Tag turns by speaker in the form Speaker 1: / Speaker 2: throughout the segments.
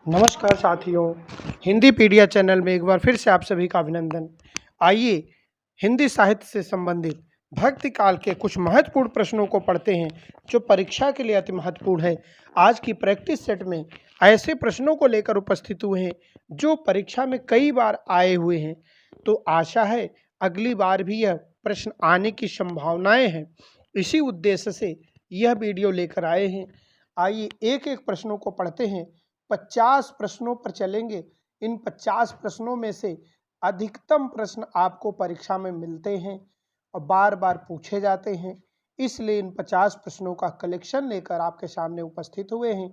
Speaker 1: नमस्कार साथियों, हिंदी पीडिया चैनल में एक बार फिर से आप सभी का अभिनंदन। आइए हिंदी साहित्य से संबंधित भक्ति काल के कुछ महत्वपूर्ण प्रश्नों को पढ़ते हैं जो परीक्षा के लिए अति महत्वपूर्ण है। आज की प्रैक्टिस सेट में ऐसे प्रश्नों को लेकर उपस्थित हुए हैं जो परीक्षा में कई बार आए हुए हैं, तो आशा है अगली बार भी यह प्रश्न आने की संभावनाएं हैं। इसी उद्देश्य से यह वीडियो लेकर आए हैं। आइए एक एक प्रश्नों को पढ़ते हैं। 50 प्रश्नों पर चलेंगे। इन 50 प्रश्नों में से अधिकतम प्रश्न आपको परीक्षा में मिलते हैं और बार बार पूछे जाते हैं, इसलिए इन 50 प्रश्नों का कलेक्शन लेकर आपके सामने उपस्थित हुए हैं।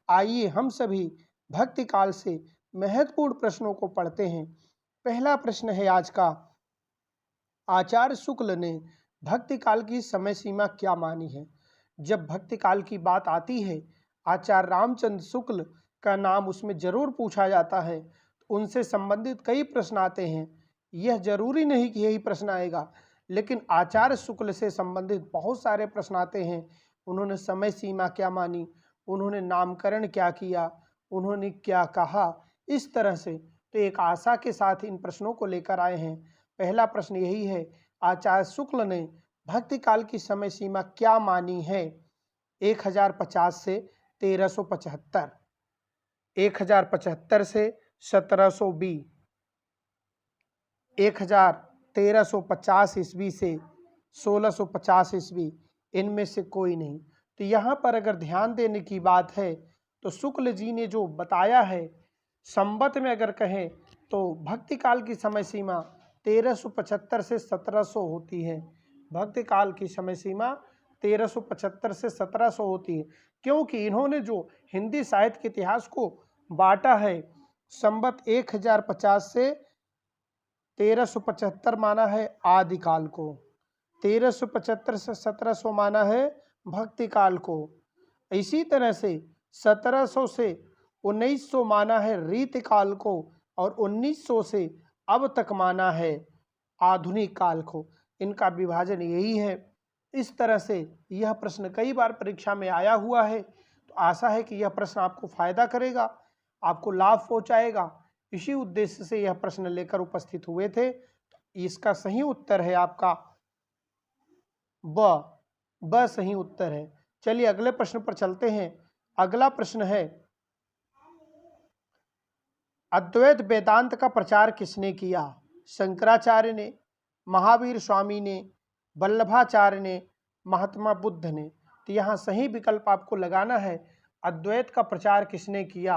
Speaker 1: आइए हम सभी भक्ति काल से महत्वपूर्ण प्रश्नों को पढ़ते हैं। पहला प्रश्न है आज का, आचार्य शुक्ल ने भक्ति काल की समय सीमा क्या मानी है? जब भक्ति काल की बात आती है, आचार्य रामचंद्र शुक्ल का नाम उसमें जरूर पूछा जाता है। उनसे संबंधित कई प्रश्न आते हैं। यह जरूरी नहीं कि यही प्रश्न आएगा, लेकिन आचार्य शुक्ल से संबंधित बहुत सारे प्रश्न आते हैं। उन्होंने समय सीमा क्या मानी, उन्होंने नामकरण क्या किया, उन्होंने क्या कहा, इस तरह से। तो एक आशा के साथ इन प्रश्नों को लेकर आए हैं। पहला प्रश्न यही है, आचार्य शुक्ल ने भक्ति काल की समय सीमा क्या मानी है? 1050 से 1375, 1075 से 1720, 1350 ईस्वी से 1650 ईस्वी, इनमें से कोई नहीं। तो यहाँ पर अगर ध्यान देने की बात है तो शुक्ल जी ने जो बताया है, संवत में अगर कहें तो भक्ति काल की समय सीमा 1375 से 1700 होती है। भक्ति काल की समय सीमा 1375 से 1700 होती है, क्योंकि इन्होंने जो हिंदी साहित्य के इतिहास को बांटा है, संवत 1050 से 1375 माना है आदिकाल को, 1375 से 1700 माना है भक्ति काल को। इसी तरह से 1700 से 1900 माना है रीतिकाल को, और 1900 से अब तक माना है आधुनिक काल को। इनका विभाजन यही है। इस तरह से यह प्रश्न कई बार परीक्षा में आया हुआ है, तो आशा है कि यह प्रश्न आपको फायदा करेगा, आपको लाभ पहुंचाएगा। इसी उद्देश्य से यह प्रश्न लेकर उपस्थित हुए थे। तो इसका सही उत्तर है आपका ब सही उत्तर है। चलिए अगले प्रश्न पर चलते हैं। अगला प्रश्न है, अद्वैत वेदांत का प्रचार किसने किया? शंकराचार्य ने, महावीर स्वामी ने, वल्लभाचार्य ने, महात्मा बुद्ध ने। तो यहाँ सही विकल्प आपको लगाना है, अद्वैत का प्रचार किसने किया?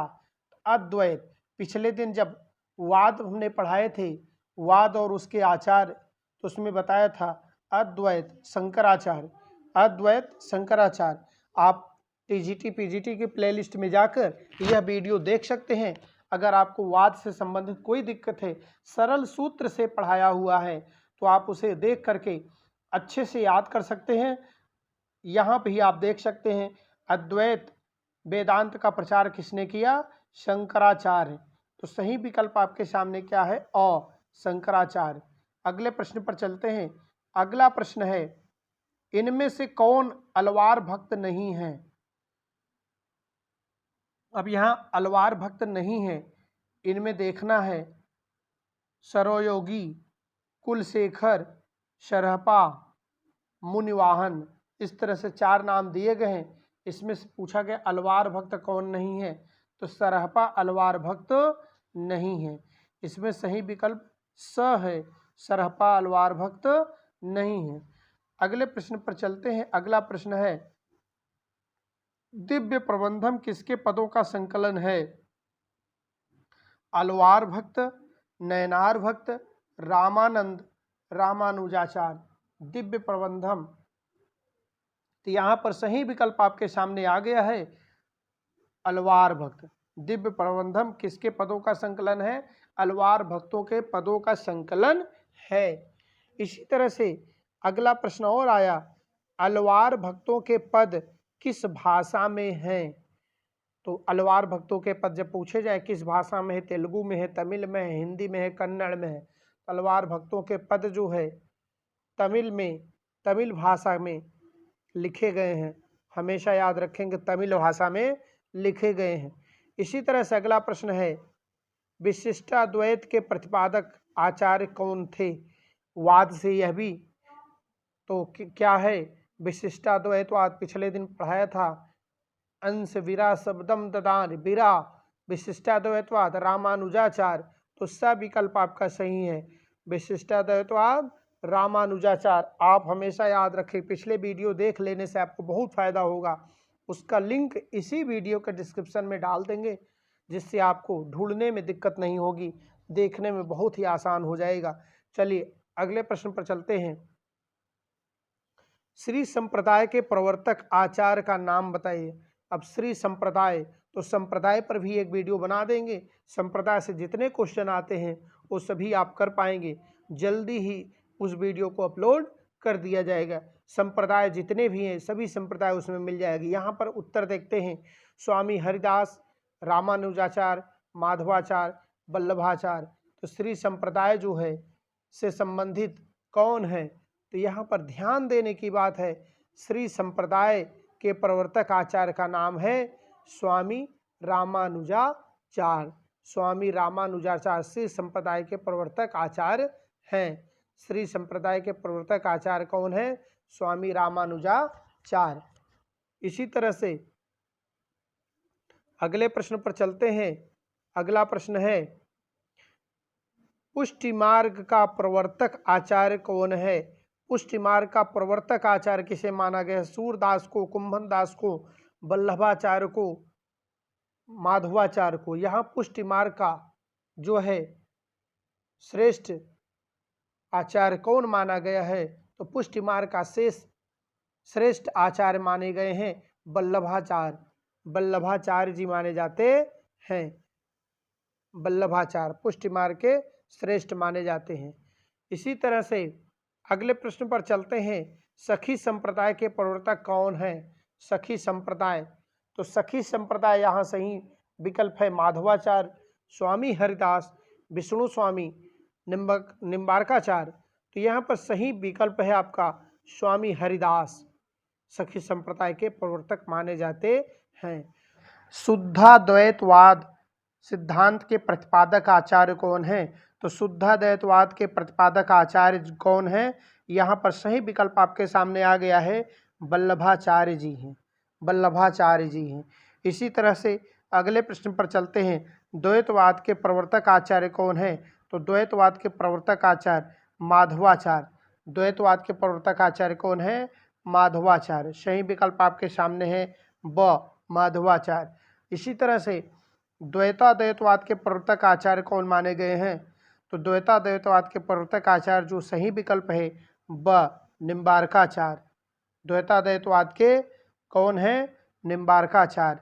Speaker 1: अद्वैत, पिछले दिन जब वाद हमने पढ़ाए थे, वाद और उसके आचार्य, तो उसमें बताया था अद्वैत शंकराचार्य, अद्वैत शंकराचार्य। आप टीजीटी पीजीटी की प्लेलिस्ट में जाकर यह वीडियो देख सकते हैं। अगर आपको वाद से संबंधित कोई दिक्कत है, सरल सूत्र से पढ़ाया हुआ है, तो आप उसे देख करके अच्छे से याद कर सकते हैं। यहाँ भी आप देख सकते हैं, अद्वैत वेदांत का प्रचार किसने किया? शंकराचार्य। तो सही विकल्प आपके सामने क्या है? शंकराचार्य। अगले प्रश्न पर चलते हैं। अगला प्रश्न है, इनमें से कौन अलवार भक्त नहीं है? अब यहाँ अलवार भक्त नहीं है, इनमें देखना है सरोयोगी, कुलशेखर, शरहपा, मुनिवाहन। इस तरह से 4 नाम दिए गए हैं। इसमें से पूछा गया अलवार भक्त कौन नहीं है, तो सरहपा अलवार भक्त नहीं है। इसमें सही विकल्प स है, सरहपा अलवार भक्त नहीं है। अगले प्रश्न पर चलते हैं। अगला प्रश्न है, दिव्य प्रबंधम किसके पदों का संकलन है? अलवार भक्त, नयनार भक्त, रामानंद, रामानुजाचार्य। दिव्य प्रबंधम, तो यहाँ पर सही विकल्प आपके सामने आ गया है, अलवार भक्त। दिव्य प्रबंधम किसके पदों का संकलन है? अलवार भक्तों के पदों का संकलन है। इसी तरह से अगला प्रश्न और आया, अलवार भक्तों के पद किस भाषा में हैं? तो अलवार भक्तों के पद जब पूछे जाए किस भाषा में है, तेलुगु में है, तमिल में है, हिंदी में है, कन्नड़ में है। अलवार भक्तों के पद जो है तमिल में, तमिल भाषा में लिखे गए हैं। हमेशा याद रखेंगे, तमिल भाषा में लिखे गए हैं। इसी तरह से अगला प्रश्न है, विशिष्टाद्वैत के प्रतिपादक आचार्य कौन थे? वाद से यह भी तो क्या है? विशिष्टाद्वैतवाद पिछले दिन पढ़ाया था, अंश विरा शब्दम ददान विरा विशिष्टाद्वैतवाद रामानुजाचार, तो सब विकल्प आपका सही है। विशिष्टाद्वैतवाद रामानुजाचार आप हमेशा याद रखें, पिछले वीडियो देख लेने से आपको बहुत फायदा होगा। उसका लिंक इसी वीडियो के डिस्क्रिप्शन में डाल देंगे, जिससे आपको ढूंढने में दिक्कत नहीं होगी, देखने में बहुत ही आसान हो जाएगा। चलिए अगले प्रश्न पर चलते हैं। श्री संप्रदाय के प्रवर्तक आचार्य का नाम बताइए। अब श्री संप्रदाय, तो संप्रदाय पर भी एक वीडियो बना देंगे। संप्रदाय से जितने क्वेश्चन आते हैं वो सभी आप कर पाएंगे, जल्दी ही उस वीडियो को अपलोड कर दिया जाएगा। संप्रदाय जितने भी हैं सभी संप्रदाय उसमें मिल जाएगी। यहाँ पर उत्तर देखते हैं, स्वामी हरिदास, रामानुजाचार्य, माधवाचार्य, वल्लभाचार्य। तो श्री संप्रदाय जो है से संबंधित कौन है? तो यहाँ पर ध्यान देने की बात है, श्री संप्रदाय के प्रवर्तक आचार्य का नाम है स्वामी रामानुजाचार्य। स्वामी रामानुजाचार्य श्री संप्रदाय के प्रवर्तक आचार्य हैं। श्री संप्रदाय के प्रवर्तक आचार्य कौन है? स्वामी रामानुजाचार्य। इसी तरह से अगले प्रश्न पर चलते हैं। अगला प्रश्न है, पुष्टि मार्ग का प्रवर्तक आचार्य कौन है? पुष्टि मार्ग का प्रवर्तक आचार्य किसे माना गया है? सूरदास को, कुंभन दास को, वल्लभाचार्य को, माधवाचार्य को। यहाँ पुष्टि मार्ग का जो है श्रेष्ठ आचार्य कौन माना गया है? तो पुष्टि मार्ग का श्रेष्ठ आचार्य माने गए हैं वल्लभाचार्य। वल्लभाचार्य जी माने जाते हैं। वल्लभाचार्य पुष्टि मार्ग के श्रेष्ठ माने जाते हैं। इसी तरह से अगले प्रश्न पर चलते हैं, सखी संप्रदाय के प्रवर्तक कौन है? सखी संप्रदाय, तो सखी संप्रदाय यहाँ सही विकल्प है माधवाचार्य, स्वामी हरिदास, विष्णु स्वामी, निम्बारकाचार्य। तो यहाँ पर सही विकल्प है आपका स्वामी हरिदास, सखी संप्रदाय के प्रवर्तक माने जाते हैं। शुद्धाद्वैतवाद सिद्धांत के प्रतिपादक आचार्य कौन है? तो शुद्धाद्वैतवाद के प्रतिपादक आचार्य कौन है? यहाँ पर सही विकल्प आपके सामने आ गया है, वल्लभाचार्य जी हैं। वल्लभाचार्य जी हैं। इसी तरह से अगले प्रश्न पर चलते हैं, द्वैतवाद के प्रवर्तक आचार्य कौन है? तो द्वैतवाद के प्रवर्तक आचार्य माधवाचार्य। द्वैतवाद के प्रवर्तक आचार्य कौन है? माधवाचार्य। सही विकल्प आपके सामने है ब, माधवाचार्य। इसी तरह से द्वैताद्वैतवाद के प्रवर्तक आचार्य कौन माने गए हैं? तो द्वैताद्वैतवाद के प्रवर्तक आचार्य जो सही विकल्प है ब, निम्बारकाचार्य। द्वैताद्वैतवाद के कौन है? निम्बारकाचार्य।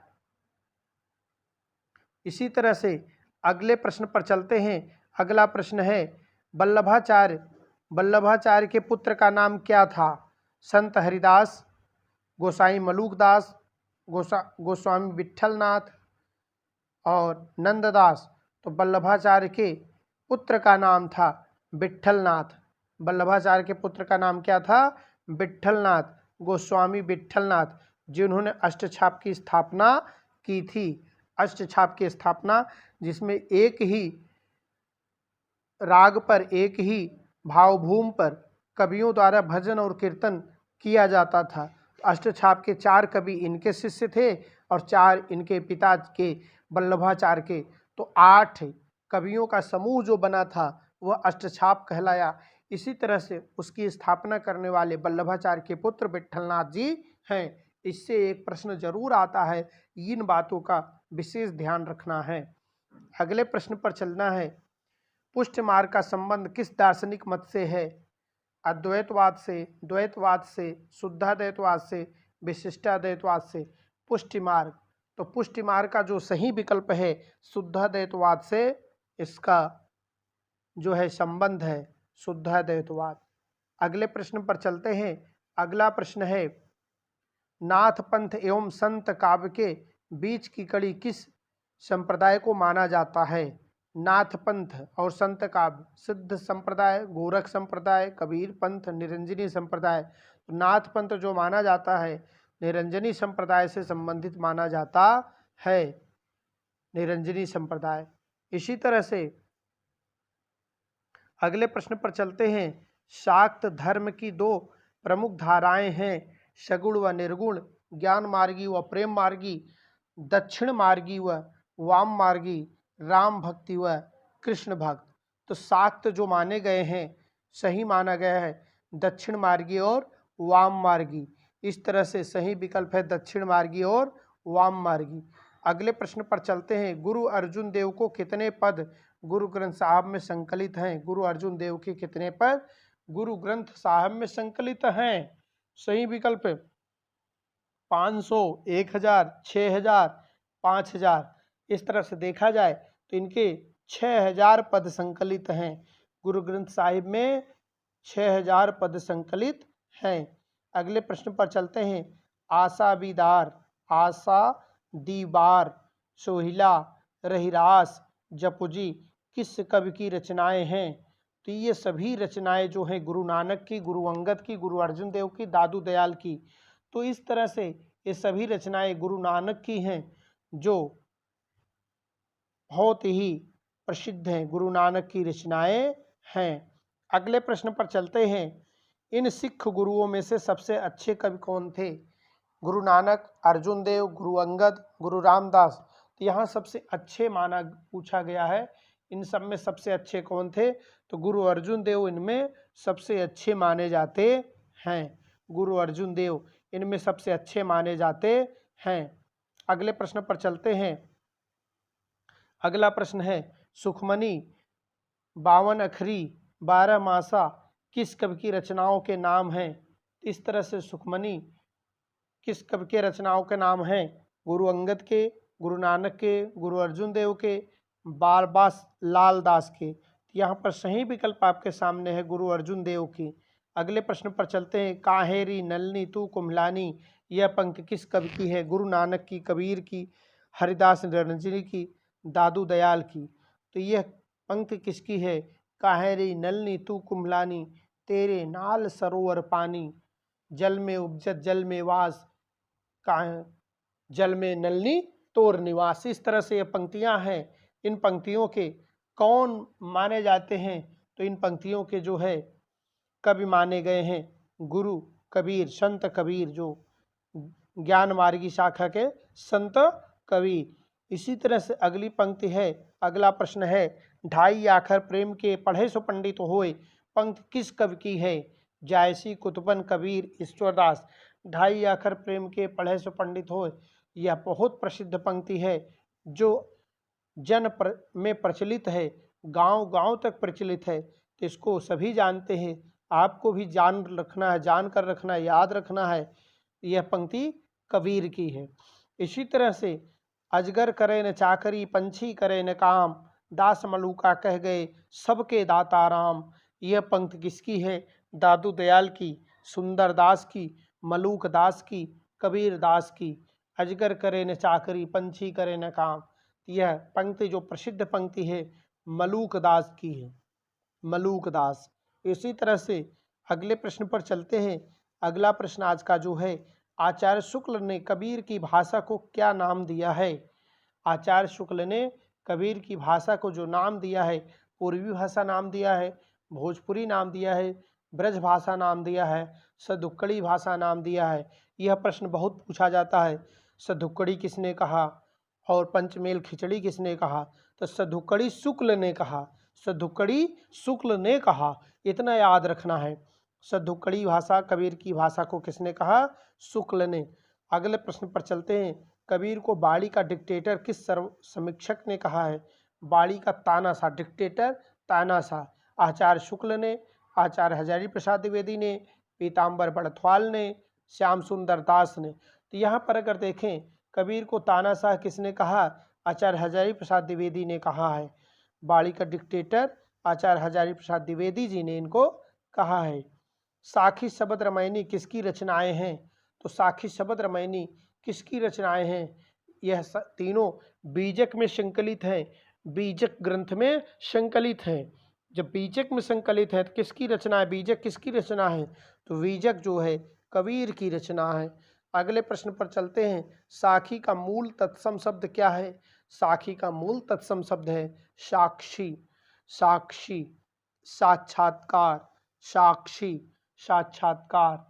Speaker 1: इसी तरह से अगले प्रश्न पर चलते हैं। अगला प्रश्न है, वल्लभाचार्य, वल्लभाचार्य के पुत्र का नाम क्या था? संत हरिदास, गोसाई मलुकदास, गोस्वामी विट्ठलनाथ और नंददास। तो वल्लभाचार्य के पुत्र का नाम था विट्ठलनाथ। वल्लभाचार्य के पुत्र का नाम क्या था? विट्ठलनाथ, गोस्वामी विट्ठलनाथ, जिन्होंने अष्टछाप की स्थापना की थी। अष्टछाप की स्थापना जिसमें एक ही राग पर, एक ही भावभूम पर कवियों द्वारा भजन और कीर्तन किया जाता था। अष्टछाप के 4 कवि इनके शिष्य थे और 4 इनके पिता के वल्लभाचार्य के। तो 8 कवियों का समूह जो बना था वह अष्टछाप कहलाया। इसी तरह से उसकी स्थापना करने वाले वल्लभाचार्य के पुत्र विट्ठलनाथ जी हैं। इससे एक प्रश्न जरूर आता है, इन बातों का विशेष ध्यान रखना है। अगले प्रश्न पर चलना है, पुष्टि मार्ग का संबंध किस दार्शनिक मत से है? अद्वैतवाद से, द्वैतवाद से, शुद्धाद्वैतवाद से, विशिष्टाद्वैतवाद से। पुष्टि मार्ग, तो पुष्टि मार्ग का जो सही विकल्प है शुद्धाद्वैतवाद से इसका जो है संबंध है, शुद्धाद्वैतवाद। अगले प्रश्न पर चलते हैं। अगला प्रश्न है, नाथ पंथ एवं संत काव्य के बीच की कड़ी किस संप्रदाय को माना जाता है? नाथ पंथ और संत काव्य, सिद्ध संप्रदाय, गोरख संप्रदाय, कबीर पंथ, निरंजनी संप्रदाय। तो नाथ पंथ जो माना जाता है निरंजनी संप्रदाय से संबंधित माना जाता है। निरंजनी संप्रदाय। इसी तरह से अगले प्रश्न पर चलते हैं। शाक्त धर्म की दो प्रमुख धाराएं हैं, सगुण व निर्गुण, ज्ञान मार्गी व प्रेम मार्गी, दक्षिण मार्गी व वाम मार्गी, राम भक्ति व कृष्ण भक्त। तो शाक्त जो माने गए हैं, सही माना गया है दक्षिण मार्गी और वाम मार्गी। इस तरह से सही विकल्प है दक्षिण मार्गी और वाम मार्गी। अगले प्रश्न पर चलते हैं। गुरु अर्जुन देव को कितने पद गुरु ग्रंथ साहब में संकलित हैं? गुरु अर्जुन देव के कितने पद गुरु ग्रंथ साहब में संकलित हैं? सही विकल्प 500, 1000, 6000, 5000। इस तरह से देखा जाए तो इनके 6000 पद संकलित हैं। गुरु ग्रंथ साहिब में 6000 पद संकलित हैं। अगले प्रश्न पर चलते हैं। आशा दीदार, आशा दीवार, सोहिला, रहिरास, जपुजी किस कवि की रचनाएं हैं? तो ये सभी रचनाएं जो हैं गुरु नानक की, गुरु अंगद की, गुरु अर्जुन देव की, दादू दयाल की। तो इस तरह से ये सभी रचनाएं गुरु नानक की हैं, जो बहुत ही प्रसिद्ध हैं, गुरु नानक की रचनाएं हैं। अगले प्रश्न पर चलते हैं। इन सिख गुरुओं में से सबसे अच्छे कवि कौन थे? गुरु नानक, अर्जुन देव, गुरु अंगद, गुरु रामदास। तो यहाँ सबसे अच्छे माना पूछा गया है, इन सब में सबसे अच्छे कौन थे? तो गुरु अर्जुन देव इनमें सबसे अच्छे माने जाते हैं। गुरु अर्जुन देव इनमें सबसे अच्छे माने जाते हैं। अगले प्रश्न पर चलते हैं। अगला प्रश्न है, सुखमनी, 52 अखरी, 12 मासा किस कवि की रचनाओं के नाम हैं? इस तरह से सुखमनी किस कवि के रचनाओं के नाम हैं? गुरु अंगद के, गुरु नानक के, गुरु अर्जुन देव के, बारबास लाल दास के। यहाँ पर सही विकल्प आपके सामने है गुरु अर्जुन देव की। अगले प्रश्न पर चलते हैं। काहेरी नलनी तू कुम्हलानी, यह पंक्ति किस कवि की है? गुरु नानक की, कबीर की, हरिदास निरंजनी की, दादू दयाल की। तो यह पंक्ति किसकी है? काहेरी नलनी तू कुम्हलानी, तेरे नाल सरोवर पानी, जल में उपजत जल में वास, जल में नलनी तोर निवास। इस तरह से ये पंक्तियां हैं। इन पंक्तियों के कौन माने जाते हैं? तो इन पंक्तियों के जो है कवि माने गए हैं गुरु कबीर, संत कबीर, जो ज्ञान मार्गी शाखा के संत कबीर। इसी तरह से अगली पंक्ति है, अगला प्रश्न है। ढाई आखर प्रेम के पढ़े सो पंडित होए, पंक्ति किस कवि की है? जायसी, कुतुबन, कबीर, ईश्वरदास। ढाई आखर प्रेम के पढ़े सो पंडित होए, यह बहुत प्रसिद्ध पंक्ति है, जो में प्रचलित है, गांव गांव तक प्रचलित है। तो इसको सभी जानते हैं, आपको भी जान रखना है, जानकर रखना है, याद रखना है। यह पंक्ति कबीर की है। इसी तरह से अजगर करे न चाकरी, पंछी करे न काम, दास मलूका कह गए सबके दाता राम। यह पंक्ति किसकी है? दादू दयाल की, सुंदर दास की, मलूक दास की, कबीर दास की। अजगर करे न चाकरी, पंछी करे न काम। यह पंक्ति जो प्रसिद्ध पंक्ति है मलूक दास की है, मलूक दास। इसी तरह से अगले प्रश्न पर चलते हैं। अगला प्रश्न आज का जो है, आचार्य शुक्ल ने कबीर की भाषा को क्या नाम दिया है? आचार्य शुक्ल ने कबीर की भाषा को जो नाम दिया है, पूर्वी भाषा नाम दिया है, भोजपुरी नाम दिया है, ब्रज भाषा नाम दिया है, सदुक्कड़ी भाषा नाम दिया है। यह प्रश्न बहुत पूछा जाता है, सदुक्कड़ी किसने कहा और पंचमेल खिचड़ी किसने कहा? तो सदुक्कड़ी शुक्ल ने कहा, सदुक्कड़ी शुक्ल ने कहा, इतना याद रखना है। सदुक्कड़ी भाषा कबीर की भाषा को किसने कहा? शुक्ल ने। अगले प्रश्न पर चलते हैं। कबीर को बाड़ी का डिक्टेटर किस सर्व समीक्षक ने कहा है? बाड़ी का तानाशाह, डिक्टेटर तानाशाह आचार्य शुक्ल ने, आचार्य हजारी प्रसाद द्विवेदी ने, पीताम्बर बड़थवाल ने, श्याम सुंदर दास ने। तो यहाँ पर अगर देखें, कबीर को तानाशाह किसने कहा? आचार्य हजारी प्रसाद द्विवेदी ने कहा है। बाड़ी का डिक्टेटर आचार्य हजारी प्रसाद द्विवेदी जी ने इनको कहा है। साखी शब्द रामायणी किसकी रचनाएं हैं? तो साखी शब्द रामायणी किसकी रचनाएं हैं? यह तीनों बीजक में संकलित हैं, बीजक ग्रंथ में संकलित हैं। जब बीजक में संकलित है तो किसकी रचना है? बीजक किसकी रचना है? तो बीजक जो है कबीर की रचना है। अगले प्रश्न पर चलते हैं। साखी का मूल तत्सम शब्द क्या है? साखी का मूल तत्सम शब्द है साक्षी, साक्षी, साक्षात्कार, साक्षी, साक्षात्कार।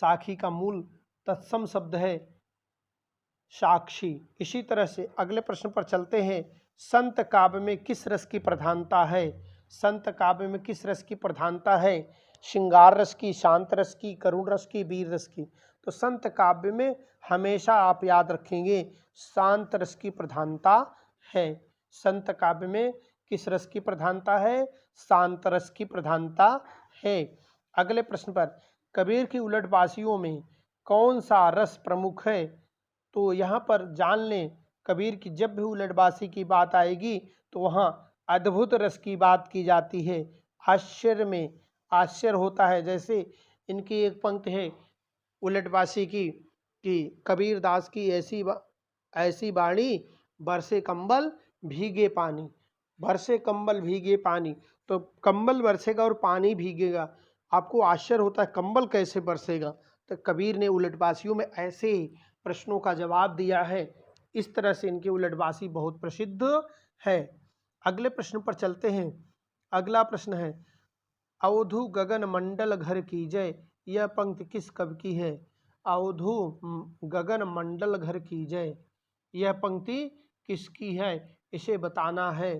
Speaker 1: साखी का मूल तत्सम शब्द है साक्षी। इसी तरह से अगले प्रश्न पर चलते हैं। संत काव्य में किस रस की प्रधानता है? संत काव्य में किस रस की प्रधानता है? श्रृंगार रस की, शांत रस की, करुण रस की, वीर रस की? तो संत काव्य में हमेशा आप याद रखेंगे शांत रस की प्रधानता है। संत काव्य में किस रस की प्रधानता है? शांत रस की प्रधानता है। अगले प्रश्न पर कबीर की उलटबासियों में कौन सा रस प्रमुख है? तो यहाँ पर जान लें, कबीर की जब भी उलटबासी की बात आएगी तो वहाँ अद्भुत रस की बात की जाती है। आश्चर्य में आश्चर्य होता है। जैसे इनकी एक पंक्ति है उलटबासी की कि कबीर दास की ऐसी बाणी बरसे कंबल भीगे पानी, बरसे कंबल भीगे पानी। तो कंबल बरसेगा और पानी भीगेगा। आपको आश्चर्य होता है कंबल कैसे बरसेगा? तो कबीर ने उलटबासियों में ऐसे ही प्रश्नों का जवाब दिया है। इस तरह से इनकी उलटबासी बहुत प्रसिद्ध है। अगले प्रश्न पर चलते हैं। अगला प्रश्न है अवधू गगन मंडल घर कीजय, यह पंक्ति किस कवि की है? अवधू गगन मंडल घर कीजय, यह पंक्ति किसकी है? इसे बताना है।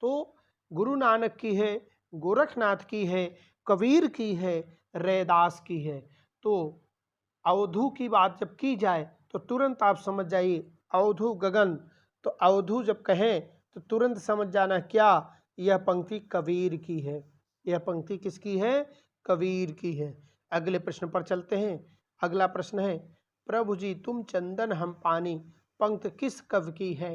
Speaker 1: तो गुरु नानक की है, गोरखनाथ की है, कबीर की है, रैदास की है। तो अवधू की बात जब की जाए तो तुरंत आप समझ जाइए अवधू गगन। तो अवधू जब कहें तो तुरंत समझ जाना क्या, यह पंक्ति कबीर की है। यह पंक्ति किसकी है? कबीर की है। अगले प्रश्न पर चलते हैं। अगला प्रश्न है प्रभु जी तुम चंदन हम पानी, पंक्ति किस कवि की है?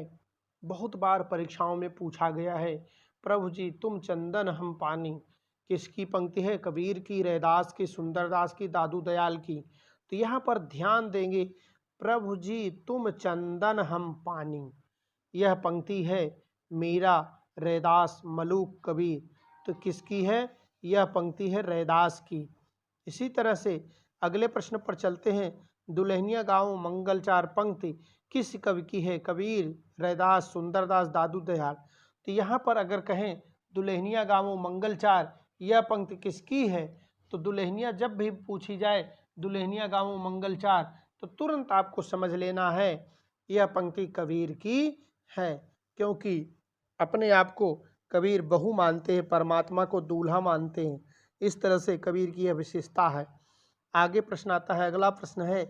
Speaker 1: बहुत बार परीक्षाओं में पूछा गया है। प्रभु जी तुम चंदन हम पानी किसकी पंक्ति है? कबीर की, रैदास की, सुंदरदास की, दादू दयाल की। तो यहाँ पर ध्यान देंगे प्रभु जी तुम चंदन हम पानी, यह पंक्ति है मीरा, रैदास, मलूक, कबीर। तो किसकी है? यह पंक्ति है रैदास की। इसी तरह से अगले प्रश्न पर चलते हैं। दुल्हनिया गाँव मंगलचार पंक्ति किस कवि की है? कबीर, रैदास, सुंदरदास, दादू दयाल। तो यहाँ पर अगर कहें दुल्हनिया गाँव मंगलचार, यह पंक्ति किसकी है? तो दुल्हनिया जब भी पूछी जाए दुल्हनिया गाँव मंगलचार तो तुरंत आपको समझ लेना है यह पंक्ति कबीर की है। क्योंकि अपने आप को कबीर बहू मानते हैं, परमात्मा को दूल्हा मानते हैं। इस तरह से कबीर की यह विशेषता है। आगे प्रश्न आता है। अगला प्रश्न है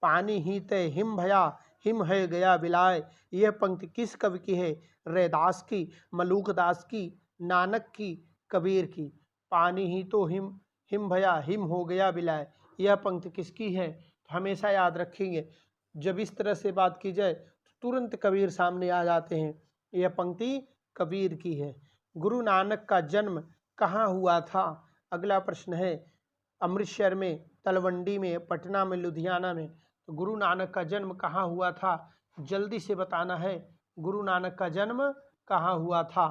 Speaker 1: पानी ही तय हिम भया, हिम है गया बिलाय, यह पंक्ति किस कवि की है? रैदास की, मलूक दास की, नानक की, कबीर की। पानी ही तो हिम, हिम भया, हिम हो गया बिलाय, यह पंक्ति किसकी है? तो हमेशा याद रखेंगे जब इस तरह से बात की जाए तो तुरंत कबीर सामने आ जाते हैं। यह पंक्ति कबीर की है। गुरु नानक का जन्म कहाँ हुआ था? अगला प्रश्न है अमृतसर में, तलवंडी में, पटना में, लुधियाना में। तो गुरु नानक का जन्म कहाँ हुआ था? जल्दी से बताना है गुरु नानक का जन्म कहाँ हुआ था।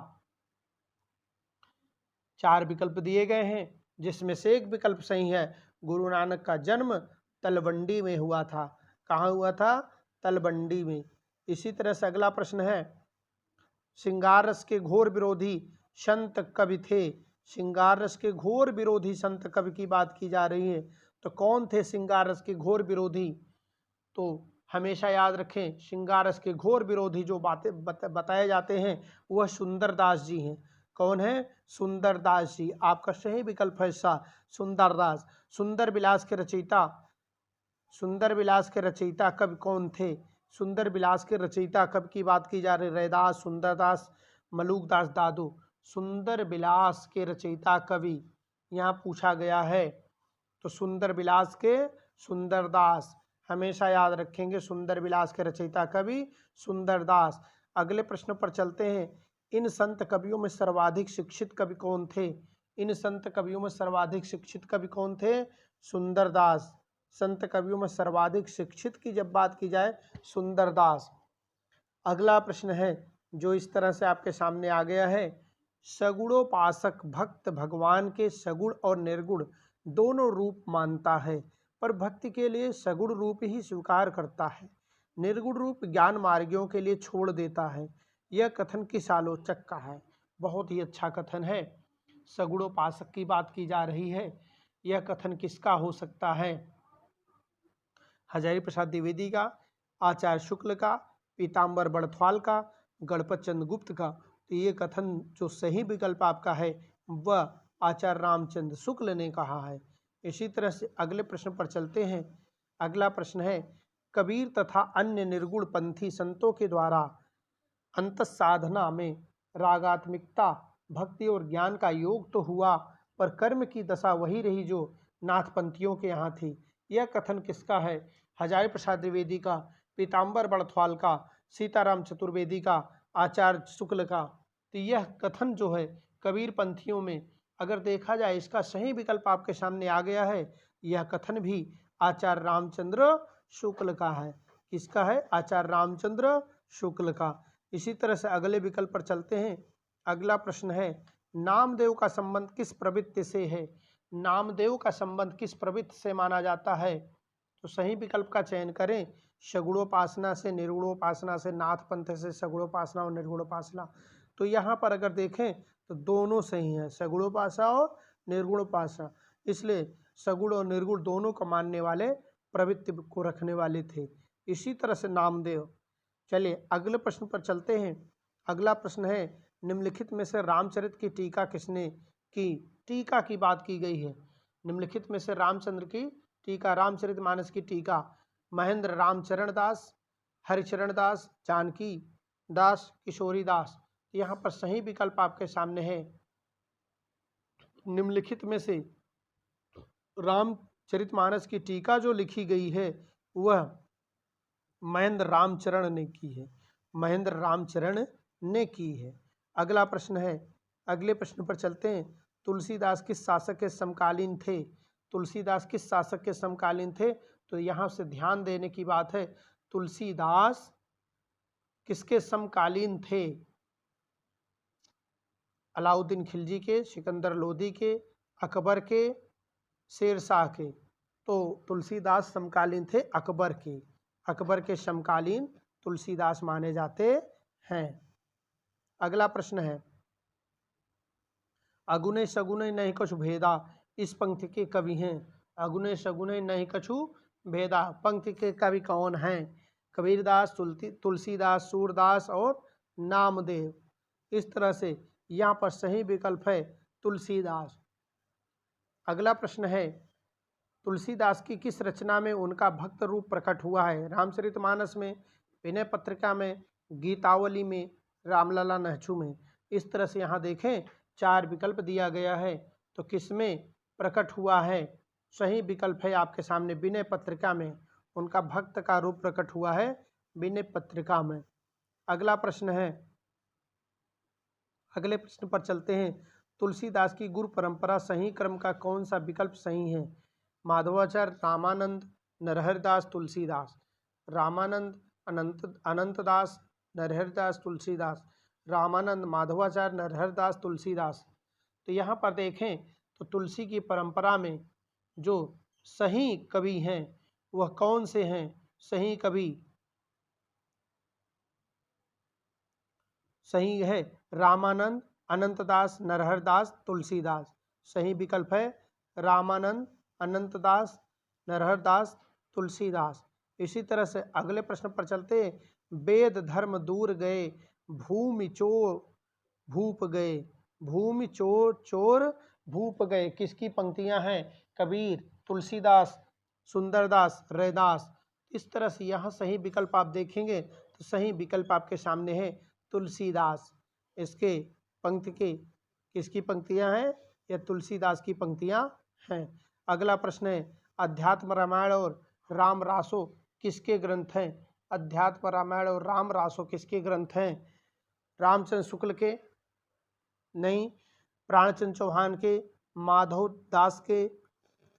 Speaker 1: 4 विकल्प दिए गए हैं जिसमें से एक विकल्प सही है। गुरु नानक का जन्म तलवंडी में हुआ था। कहाँ हुआ था? तलवंडी में। इसी तरह से अगला प्रश्न है श्रृंगार रस के घोर विरोधी संत कवि थे। श्रृंगार रस के घोर विरोधी संत कवि की बात की जा रही है। तो कौन थे श्रृंगार रस के घोर विरोधी? तो हमेशा याद रखें श्रृंगार रस के घोर विरोधी जो बातें बताए जाते हैं वह सुंदरदास जी हैं। कौन है? सुंदरदास जी। आपका सही विकल्प है इसका सुंदरदास। सुंदर विलास के रचयिता, सुंदर विलास के रचयिता कवि कौन थे? सुंदर विलास के रचयिता कवि की बात की जा रही है। रैदास, सुंदरदास, मलूकदास, दादू। सुंदर विलास के रचयिता कवि यहाँ पूछा गया है। तो सुंदर विलास के सुंदरदास, हमेशा याद रखेंगे सुंदर विलास के रचयिता कवि सुंदरदास। अगले प्रश्न पर चलते हैं। इन संत कवियों में सर्वाधिक शिक्षित कवि कौन थे? इन संत कवियों में सर्वाधिक शिक्षित कवि कौन थे? सुंदरदास। संत कवियों में सर्वाधिक शिक्षित की जब बात की जाए सुंदरदास। अगला प्रश्न है जो इस तरह से आपके सामने आ गया है। सगुणोपासक भक्त भगवान के सगुण और निर्गुण दोनों रूप मानता है पर भक्ति के लिए सगुण रूप ही स्वीकार करता है। निर्गुण रूप ज्ञान मार्गियों के लिए छोड़ देता है। यह कथन किस आलोचक का है? बहुत ही अच्छा कथन है। सगुणोपासक की बात की जा रही है। यह कथन किसका हो सकता है? हजारी प्रसाद द्विवेदी का, आचार्य शुक्ल का, पीताम्बर बड़थवाल का, गणपत चंद्र गुप्त का। तो ये कथन जो सही विकल्प आपका है वह आचार्य रामचंद्र शुक्ल ने कहा है। इसी तरह से अगले प्रश्न पर चलते हैं। अगला प्रश्न है, कबीर तथा अन्य निर्गुण पंथी संतों के द्वारा अंत साधना में रागात्मिकता, भक्ति और ज्ञान का योग तो हुआ, पर कर्म की दशा वही रही जो नाथपंथियों के यहाँ थी। यह कथन किसका है? हजारी प्रसाद द्विवेदी का, पीताम्बर बड़थवाल का, सीताराम चतुर्वेदी का, आचार्य शुक्ल का। तो यह कथन जो है कबीर पंथियों में अगर देखा जाए, इसका सही विकल्प आपके सामने आ गया है। यह कथन भी आचार्य रामचंद्र शुक्ल का है। किसका है? आचार्य रामचंद्र शुक्ल का। इसी तरह से अगले विकल्प पर चलते हैं। अगला प्रश्न है, नामदेव का संबंध किस प्रवृत्ति से है? नामदेव का संबंध किस प्रवृत्ति से माना जाता है? तो सही विकल्प का चयन करें। सगुणोपासना से, निर्गुणोपासना से, नाथ पंथ से सगुणोपासना और निर्गुणोपासना। तो यहाँ पर अगर देखें तो दोनों सही हैं, सगुणोपासना और निर्गुणोपासना। इसलिए सगुण और निर्गुण दोनों को मानने वाले, प्रवृत्ति को रखने वाले थे। इसी तरह से नामदेव। चलिए अगले प्रश्न पर चलते हैं। अगला प्रश्न है, निम्नलिखित में से रामचरित की टीका किसने की? टीका की बात की गई है। निम्नलिखित में से रामचंद्र की टीका, रामचरितमानस की टीका महेंद्र रामचरण दास, हरिचरण दास, जानकी दास, किशोरी दास। यहाँ पर सही विकल्प आपके सामने है। निम्नलिखित में से रामचरितमानस की टीका जो लिखी गई है वह महेंद्र रामचरण ने की है। महेंद्र रामचरण ने की है। अगला प्रश्न है, अगले प्रश्न पर चलते हैं। तुलसीदास किस शासक के समकालीन थे? तुलसीदास किस शासक के समकालीन थे? तो यहाँ से ध्यान देने की बात है, तुलसीदास किसके समकालीन थे? अलाउद्दीन खिलजी के, सिकंदर लोदी के, अकबर के, शेरशाह के। तो तुलसीदास समकालीन थे अकबर के। अकबर के समकालीन तुलसीदास माने जाते हैं। अगला प्रश्न है, अगुने सगुने नहीं कछु भेदा इस पंक्ति के कवि हैं। अगुने सगुने नहीं कछु भेदा पंक्ति के कवि कौन हैं? कबीरदास, तुलसीदास, सूरदास और नामदेव। इस तरह से यहाँ पर सही विकल्प है तुलसीदास। अगला प्रश्न है, तुलसीदास की किस रचना में उनका भक्त रूप प्रकट हुआ है? रामचरितमानस में, विनय पत्रिका में, गीतावली में, रामलला नहचू में। इस तरह से यहाँ देखें 4 विकल्प दिया गया है, तो किसमें प्रकट हुआ है? सही विकल्प है आपके सामने विनय पत्रिका में। उनका भक्त का रूप प्रकट हुआ है विनय पत्रिका में। अगला प्रश्न है, अगले प्रश्न पर चलते हैं। तुलसीदास की गुरु परंपरा सही क्रम का कौन सा विकल्प सही है? माधवाचार्य, रामानंद, नरहरदास, तुलसीदास। रामानंद, अनंतदास, नरहरदास, तुलसीदास। रामानंद, माधवाचार्य, नरहरदास, तुलसीदास। तो यहाँ पर देखें तो तुलसी की परंपरा में जो सही कवि हैं वह कौन से हैं? सही कवि सही है रामानंद, अनंतदास, नरहरदास, तुलसीदास। सही विकल्प है रामानंद, अनंतदास, नरहरदास, तुलसीदास। इसी तरह से अगले प्रश्न पर चलते हैं। वेद धर्म दूर गए, भूमि चोर भूप गए। भूमि चोर चोर भूप गए किसकी पंक्तियां हैं? कबीर, तुलसीदास, सुंदरदास, रैदास। इस तरह से यहाँ सही विकल्प आप देखेंगे तो सही विकल्प आपके सामने है तुलसीदास। इसके पंक्ति के किसकी पंक्तियां हैं? यह तुलसीदास की पंक्तियां हैं। अगला प्रश्न है, अध्यात्म रामायण और राम रासो किसके ग्रंथ हैं? अध्यात्म रामायण और राम रासो किसके ग्रंथ हैं? रामचंद्र शुक्ल के? नहीं। प्राणचंद्र चौहान के, माधव दास के,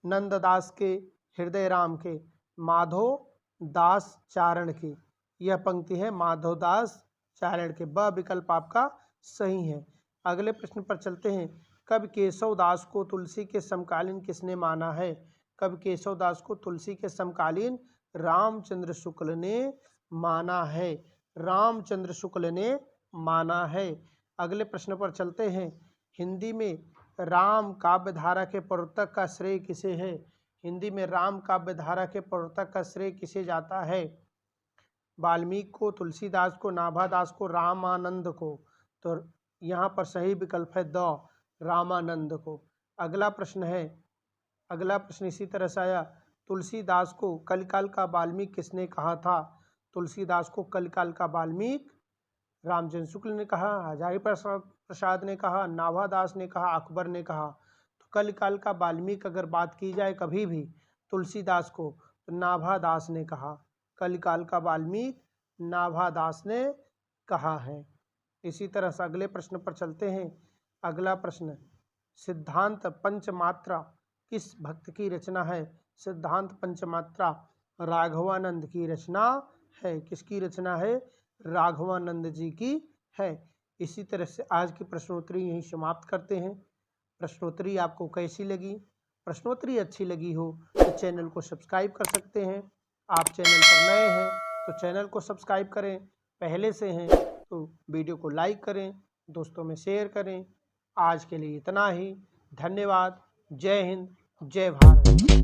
Speaker 1: नंददास के, हृदय राम के? माधव दास चारण की यह पंक्ति है, माधव दास चारण के। ब विकल्प आपका सही है। अगले प्रश्न पर चलते हैं। कब केशव दास को तुलसी के समकालीन किसने माना है? कब केशव दास को तुलसी के समकालीन रामचंद्र शुक्ल ने माना है। रामचंद्र शुक्ल ने माना है। अगले प्रश्न पर चलते हैं। हिंदी में राम काव्य धारा के प्रवर्तक का श्रेय किसे है? हिंदी में राम काव्य धारा के प्रवर्तक का श्रेय किसे जाता है? वाल्मीकि को, तुलसीदास को, नाभादास को, रामानंद को। तो यहाँ पर सही विकल्प है द, रामानंद को। अगला प्रश्न इसी तरह से आया। तुलसीदास को कलिकाल का वाल्मीकि किसने कहा था? तुलसीदास को कलिकाल का वाल्मीकि रामचंद्र शुक्ल ने कहा, हजारी प्रसाद ने कहा, नाभादास ने कहा, अकबर ने कहा। तो कलिकाल का वाल्मीकि अगर बात की जाए कभी भी तुलसीदास को, तो नाभादास ने कहा। कलिकाल का वाल्मीकि नाभादास ने कहा है। इसी तरह से अगले प्रश्न पर चलते हैं। अगला प्रश्न, सिद्धांत पंचमात्रा किस भक्त की रचना है? सिद्धांत पंचमात्रा राघवानंद की रचना है। किसकी रचना है? राघवानंद जी की है। इसी तरह से आज की प्रश्नोत्तरी यहीं समाप्त करते हैं। प्रश्नोत्तरी आपको कैसी लगी? प्रश्नोत्तरी अच्छी लगी हो तो चैनल को सब्सक्राइब कर सकते हैं। आप चैनल पर नए हैं तो चैनल को सब्सक्राइब करें, पहले से हैं तो वीडियो को लाइक करें, दोस्तों में शेयर करें। आज के लिए इतना ही। धन्यवाद। जय हिंद, जय भारत।